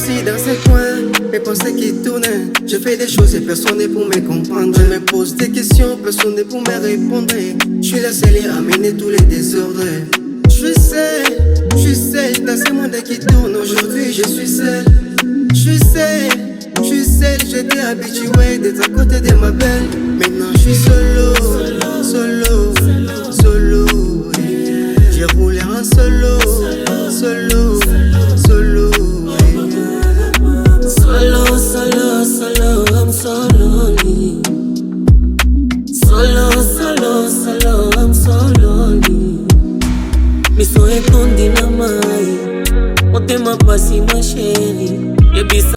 assis dans ces coins, mes pensées qui tournent. Je fais des choses et personne n'est pour me comprendre. Je me pose des questions, personne n'est pour me répondre. Je suis la seule à amener tous les désordres. Je suis seul dans ce monde qui tourne. Aujourd'hui je suis seul. Je suis seul, j'étais habitué d'être à côté de ma belle. Maintenant je suis solo. J'ai roulé en solo. I'm so lonely. I'm so lonely. Me so escondi na mai, motema pasi ma chérie. Baby